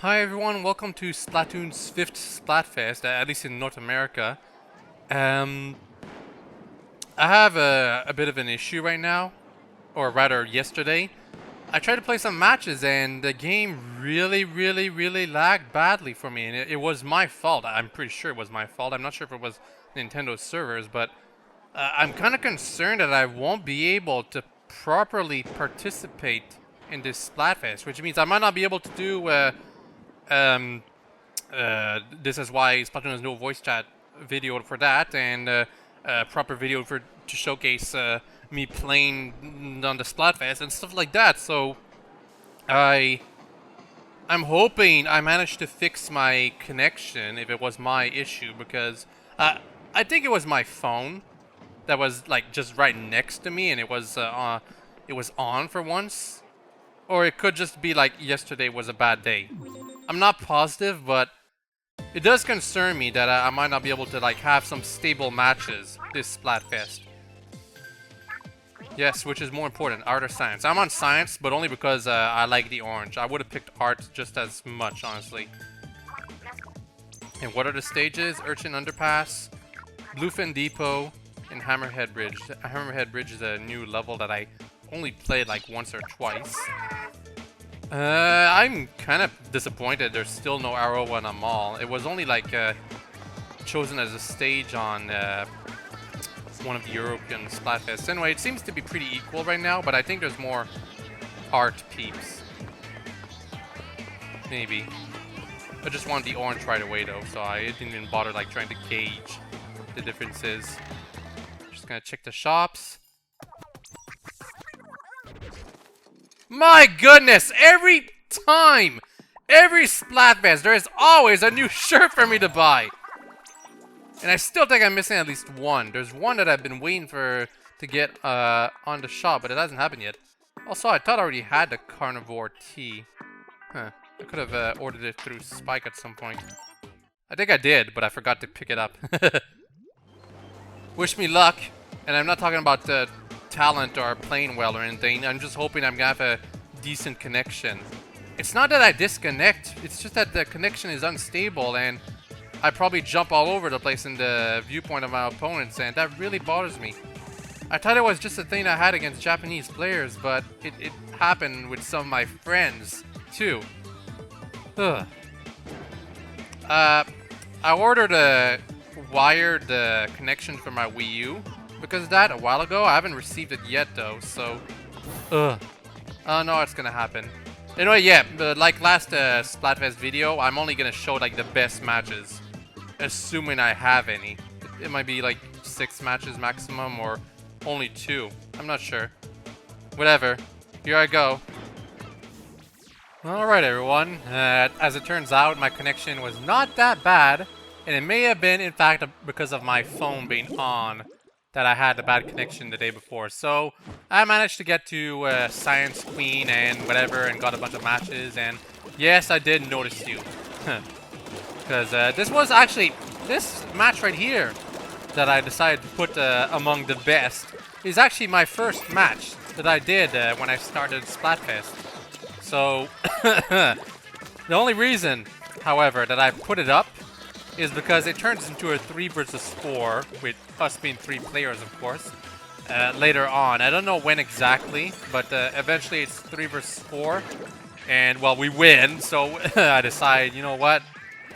Hi everyone, welcome to Splatoon's 5th Splatfest, at least in North America. I have a bit of an issue right now, or rather yesterday. I tried to play some matches and the game really lagged badly for me, and it was my fault. I'm pretty sure it was my fault. I'm not sure if it was Nintendo's servers, but I'm kind of concerned that I won't be able to properly participate in this Splatfest, which means I might not be able to do um, this is why Splatoon has no voice chat video for that, and proper video to showcase me playing on the Splatfest and stuff like that. So I'm hoping I managed to fix my connection if it was my issue, because I think it was my phone that was like just right next to me and it was on for once, or it could just be like yesterday was a bad day. I'm not positive, but it does concern me that I might not be able to like have some stable matches this Splatfest. Yes, which is more important, art or science? I'm on science, but only because I like the orange. I would have picked art just as much, honestly. And what are the stages? Urchin Underpass, Bluefin Depot, and Hammerhead Bridge. Hammerhead Bridge is a new level that I only played like once or twice. I'm kind of disappointed there's still no arrow on a mall. It was only like chosen as a stage on one of the European Splatfests. Anyway, it seems to be pretty equal right now, but I think there's more art peeps. Maybe. I just wanted the orange right away though, so I didn't even bother like trying to gauge the differences. Just gonna check the shops. My goodness, every time, every Splatfest, there is always a new shirt for me to buy. And I still think I'm missing at least one. There's one that I've been waiting for to get on the shop, but it hasn't happened yet. Also, I thought I already had the carnivore tea. Huh, I could have ordered it through Spike at some point. I think I did, but I forgot to pick it up. Wish me luck, and I'm not talking about talent or playing well or anything. I'm just hoping I'm gonna have a decent connection. It's not that I disconnect, it's just that the connection is unstable and I probably jump all over the place in the viewpoint of my opponents, and that really bothers me. I thought it was just a thing I had against Japanese players, but it happened with some of my friends too. Ugh. I ordered a wired connection for my Wii U because of that a while ago. I haven't received it yet though, so I don't know what's gonna happen. Anyway, yeah, like last Splatfest video, I'm only gonna show like the best matches, assuming I have any. It might be like 6 matches maximum or only 2. I'm not sure. Whatever. Here I go. Alright everyone, as it turns out, my connection was not that bad, and it may have been, in fact, because of my phone being on that I had a bad connection the day before. So I managed to get to Science Queen and whatever and got a bunch of matches, and yes, I did notice you. Because this was actually, this match right here that I decided to put among the best is actually my first match that I did when I started Splatfest. So the only reason, however, that I put it up is because it turns into a 3 versus 4, with us being 3 players, of course, later on. I don't know when exactly, but eventually it's 3 versus 4, and, well, we win, so I decide, you know what,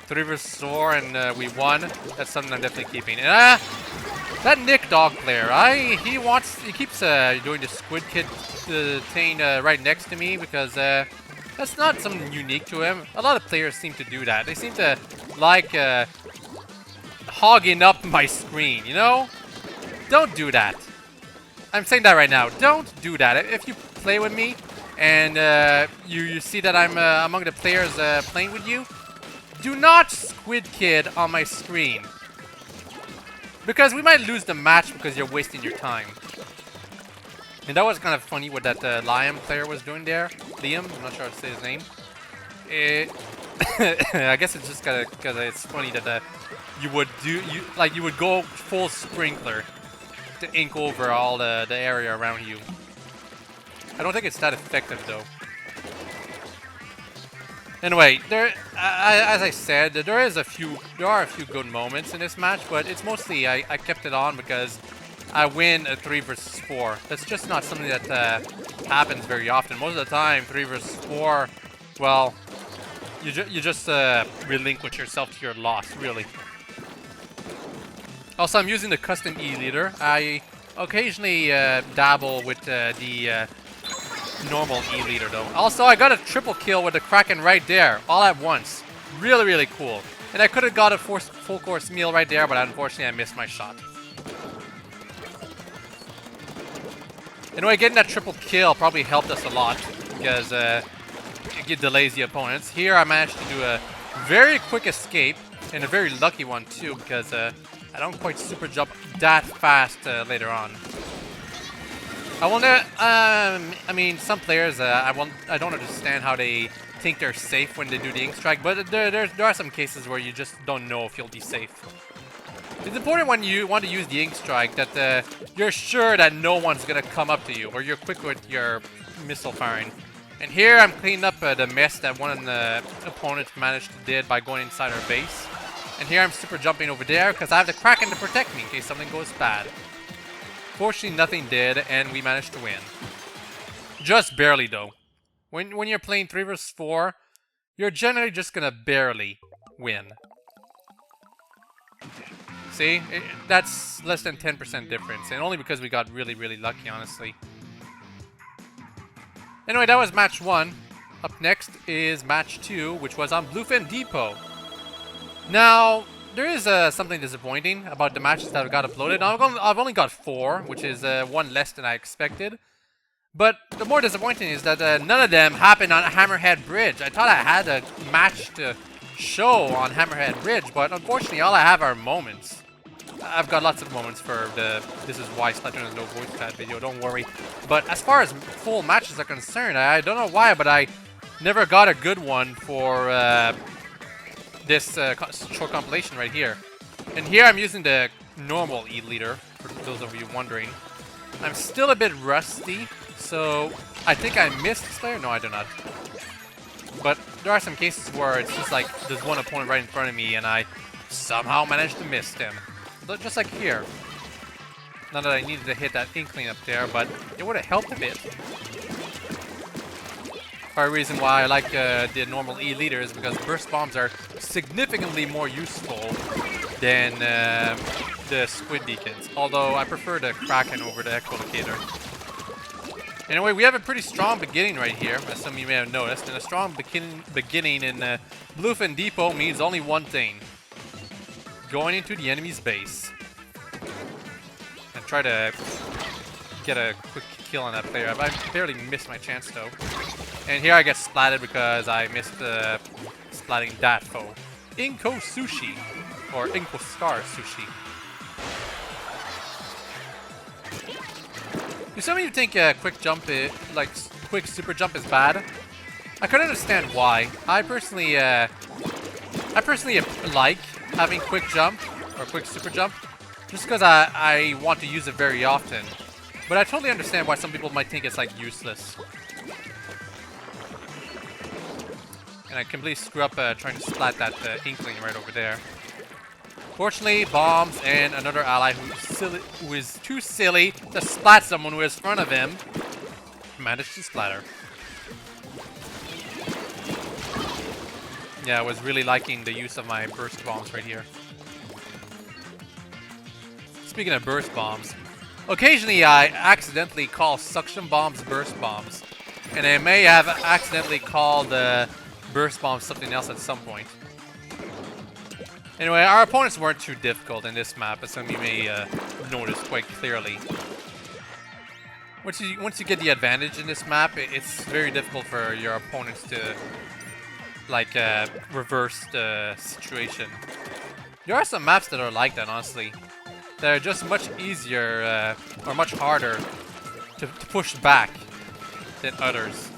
3 versus 4, and we won. That's something I'm definitely keeping. And, that Nick dog player, he keeps doing the Squid Kid thing right next to me, because that's not something unique to him. A lot of players seem to do that. They seem to like hogging up my screen, you know? Don't do that. I'm saying that right now. Don't do that. If you play with me and you see that I'm among the players playing with you, do not Squid Kid on my screen. Because we might lose the match because you're wasting your time. And that was kind of funny what that Liam player was doing there. Liam, I'm not sure how to say his name. I guess it's just because it's funny that you would go full sprinkler to ink over all the area around you. I don't think it's that effective though. Anyway, as I said, there are a few good moments in this match, but it's mostly I kept it on because I win a 3 versus 4. That's just not something that happens very often. Most of the time, 3 versus 4, well, you just relinquish yourself to your loss, really. Also, I'm using the custom E-leader. I occasionally dabble with the normal E-leader, though. Also, I got a triple kill with the Kraken right there, all at once. Really, really cool. And I could have got a full course meal right there, but unfortunately I missed my shot. Anyway, getting that triple kill probably helped us a lot because it delays the opponents. Here I managed to do a very quick escape, and a very lucky one too, because I don't quite super jump that fast later on. I wonder, I mean, some players, I don't understand how they think they're safe when they do the ink strike, but there are some cases where you just don't know if you'll be safe. It's important when you want to use the ink strike that you're sure that no one's gonna come up to you, or you're quick with your missile firing. And here I'm cleaning up the mess that one of the opponents managed to did by going inside our base. And here I'm super jumping over there because I have the Kraken to protect me in case something goes bad. Fortunately, nothing did, and we managed to win. Just barely, though. When you're playing 3 versus 4, you're generally just gonna barely win. See? That's less than 10% difference, and only because we got really, really lucky, honestly. Anyway, that was match 1. Up next is match 2, which was on Bluefin Depot. Now, there is something disappointing about the matches that got uploaded. I've only got 4, which is one less than I expected. But the more disappointing is that none of them happened on Hammerhead Bridge. I thought I had a match to show on Hammerhead Bridge, but unfortunately all I have are moments. I've got lots of moments for the This Is Why Splatoon has no voice chat video, don't worry. But as far as full matches are concerned, I don't know why, but I never got a good one for this short compilation right here. And here I'm using the normal E-leader, for those of you wondering. I'm still a bit rusty, so I think I missed this player. No, I do not. But there are some cases where it's just like there's one opponent right in front of me and I somehow managed to miss him. Just like here. Not that I needed to hit that inkling up there, but it would have helped a bit. Part of the reason why I like the normal E-leader is because burst bombs are significantly more useful than the squid beacons. Although I prefer the Kraken over the echolocator. Anyway, we have a pretty strong beginning right here, as some of you may have noticed. And a strong beginning in Bluefin Depot means only one thing. Going into the enemy's base. And try to get a quick kill on that player. I barely missed my chance though. And here I get splatted because I missed splatting that foe. Inko Sushi. Or Inko Scar Sushi. Do some of you think quick jump, quick super jump is bad? I could understand why. I personally like having quick jump or quick super jump, just because I want to use it very often. But I totally understand why some people might think it's like useless. And I completely screw up trying to splat that inkling right over there. Fortunately, bombs and another ally who is too silly to splat someone who is in front of him managed to splatter. Yeah, I was really liking the use of my burst bombs right here. Speaking of burst bombs, occasionally I accidentally call suction bombs burst bombs. And I may have accidentally called burst bombs something else at some point. Anyway, our opponents weren't too difficult in this map, as some of you may notice quite clearly. Once you get the advantage in this map, it's very difficult for your opponents to like reverse the situation. There are some maps that are like that, honestly. They're just much easier or much harder to push back than others.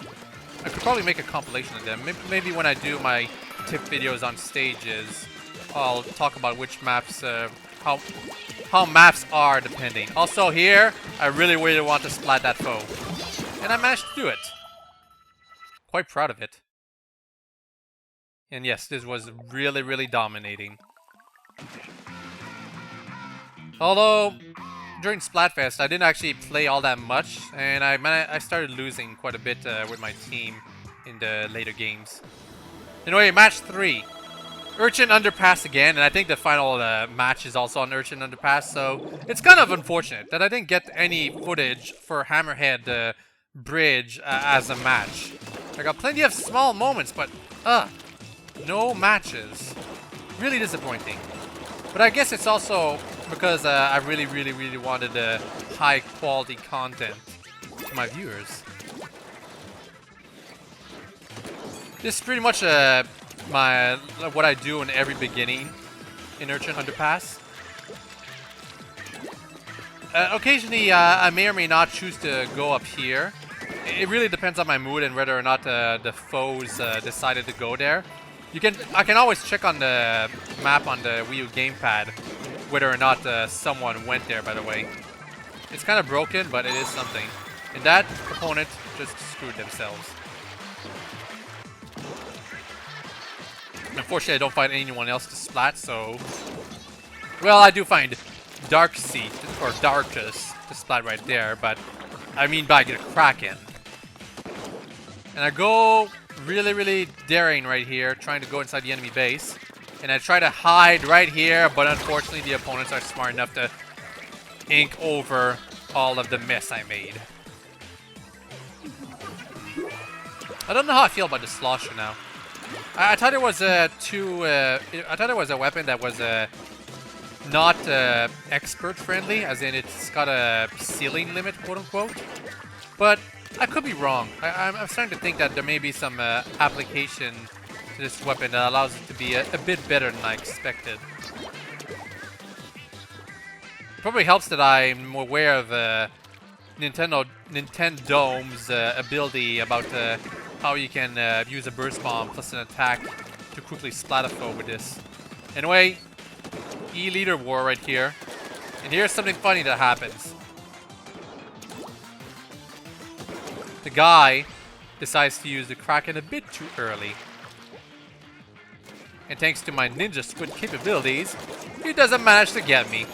I could probably make a compilation of them. Maybe when I do my tip videos on stages, I'll talk about which maps, how maps are depending. Also here, I really want to splat that foe. And I managed to do it. Quite proud of it. And yes, this was really, really dominating. Although, during Splatfest, I didn't actually play all that much, and I started losing quite a bit with my team in the later games. Anyway, match 3. Urchin Underpass again, and I think the final match is also on Urchin Underpass, so it's kind of unfortunate that I didn't get any footage for Hammerhead Bridge as a match. I got plenty of small moments, but no matches. Really disappointing. But I guess it's also because I really, really, really wanted high quality content to my viewers. This is pretty much what I do in every beginning in Urchin Underpass. Occasionally, I may or may not choose to go up here. It really depends on my mood and whether or not the foes decided to go there. I can always check on the map on the Wii U gamepad whether or not someone went there, by the way. It's kind of broken, but it is something. And that opponent just screwed themselves. Unfortunately, I don't find anyone else to splat, so... Well, I do find Darkseid, or Darkus, to splat right there, but I mean by get a Kraken. And I go really, really daring right here, trying to go inside the enemy base. And I try to hide right here, but unfortunately the opponents are smart enough to ink over all of the mess I made. I don't know how I feel about the Slosher now. I thought it was I thought it was a weapon that was not expert friendly, as in it's got a ceiling limit, quote unquote. But I could be wrong. I'm starting to think that there may be some application to this weapon that allows it to be a bit better than I expected. It probably helps that I'm aware of Nintendo's ability about how you can use a burst bomb plus an attack to quickly splat a foe with this. Anyway, E-Leader War right here. And here's something funny that happens. The guy decides to use the Kraken a bit too early. And thanks to my Ninja Squid capabilities, he doesn't manage to get me.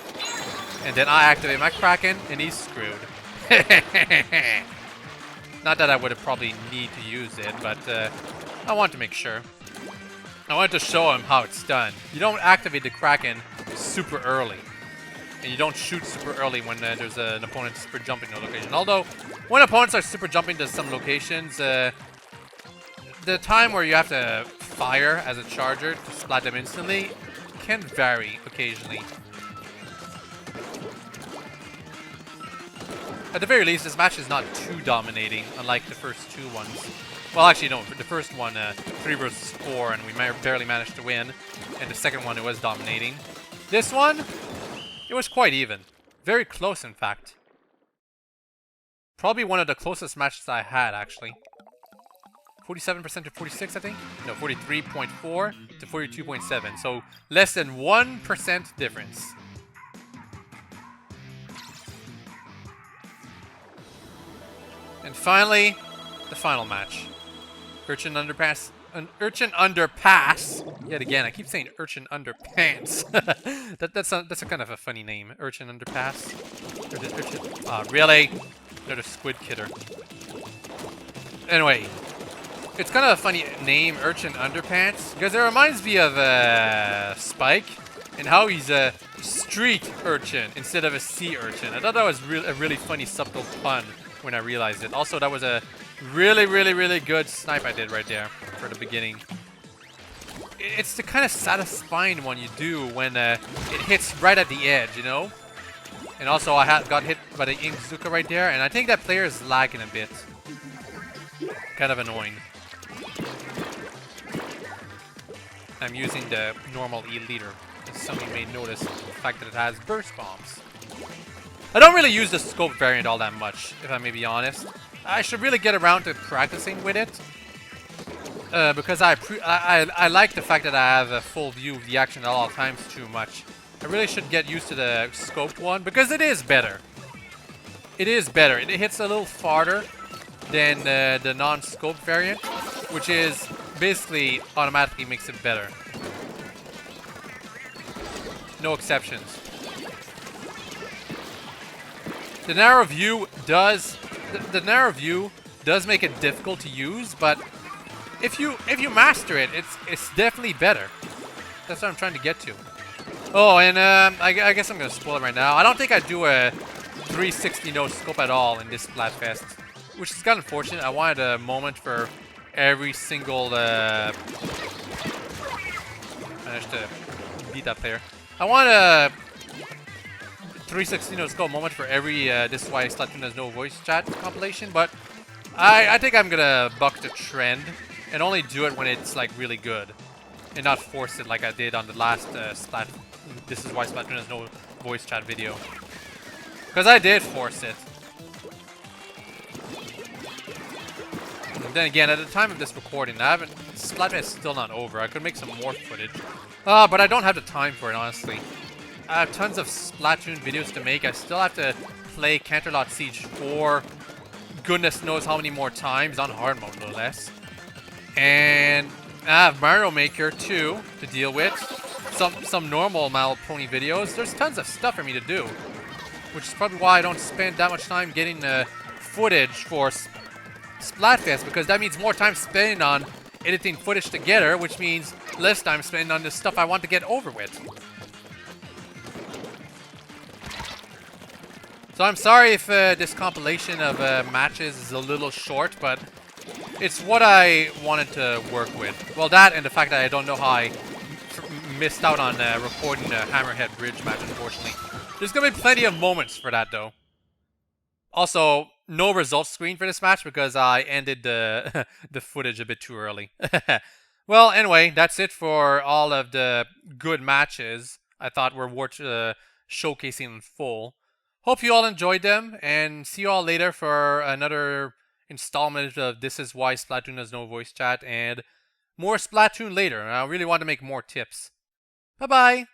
And then I activate my Kraken and he's screwed. Not that I would have probably need to use it, but I want to make sure. I wanted to show him how it's done. You don't activate the Kraken super early. And you don't shoot super early when there's an opponent super jumping to a location. Although, when opponents are super jumping to some locations, the time where you have to fire as a charger to splat them instantly can vary occasionally. At the very least, this match is not too dominating, unlike the first two ones. Well, actually, no. The first one, 3 versus 4, and we barely managed to win. And the second one, it was dominating. This one, it was quite even. Very close, in fact. Probably one of the closest matches I had, actually. 47% to 46, I think? No, 43.4 to 42.7. So, less than 1% difference. And finally, the final match. Urchin Underpass. An Urchin Underpass. Yet again, I keep saying Urchin Underpants. that's a kind of a funny name. Urchin Underpass. Really? They're the Squid Kidder. Anyway, it's kind of a funny name, Urchin Underpants, because it reminds me of Spike and how he's a street urchin instead of a sea urchin. I thought that was a really funny subtle pun when I realized it. Also, that was a really, really, really good snipe I did right there for the beginning. It's the kind of satisfying one you do when it hits right at the edge, you know? And also, I got hit by the Inkzuka right there, and I think that player is lagging a bit. Kind of annoying. I'm using the normal E-Leader. Some of you may notice the fact that it has burst bombs. I don't really use the scope variant all that much, if I may be honest. I should really get around to practicing with it. Because I like the fact that I have a full view of the action at all times too much. I really should get used to the scoped one, because it is better. It is better. It hits a little farther than the non-scoped variant, which is basically automatically makes it better. No exceptions. The narrow view does make it difficult to use, but if you master it, it's definitely better. That's what I'm trying to get to. Oh, and I guess I'm gonna spoil it right now. I don't think I do a 360 no scope at all in this Splatfest, which is kind of unfortunate. I wanted a moment for every single. Managed to beat that player. I want a 360 no scope moment for every This Is Why Splatoon Has No Voice Chat compilation, but I think I'm gonna buck the trend and only do it when it's like really good, and not force it like I did on the last This Is Why Splatoon Has No Voice Chat video. Because I did force it. And then again, at the time of this recording, Splatfest is still not over. I could make some more footage. But I don't have the time for it, honestly. I have tons of Splatoon videos to make. I still have to play Canterlot Siege 4 goodness knows how many more times, on hard mode no less. And I have Mario Maker 2 to deal with. Some normal Malpony videos. There's tons of stuff for me to do, which is probably why I don't spend that much time getting footage for Splatfest, because that means more time spent on editing footage together, which means less time spent on the stuff I want to get over with. So I'm sorry if this compilation of matches is a little short, but it's what I wanted to work with. Well, that and the fact that I don't know how I missed out on recording the Hammerhead Bridge match, unfortunately. There's going to be plenty of moments for that, though. Also, no results screen for this match because I ended the, the footage a bit too early. Well, anyway, that's it for all of the good matches I thought were worth showcasing in full. Hope you all enjoyed them, and see you all later for another installment of This Is Why Splatoon Has No Voice Chat, and more Splatoon later. I really want to make more tips. Bye-bye!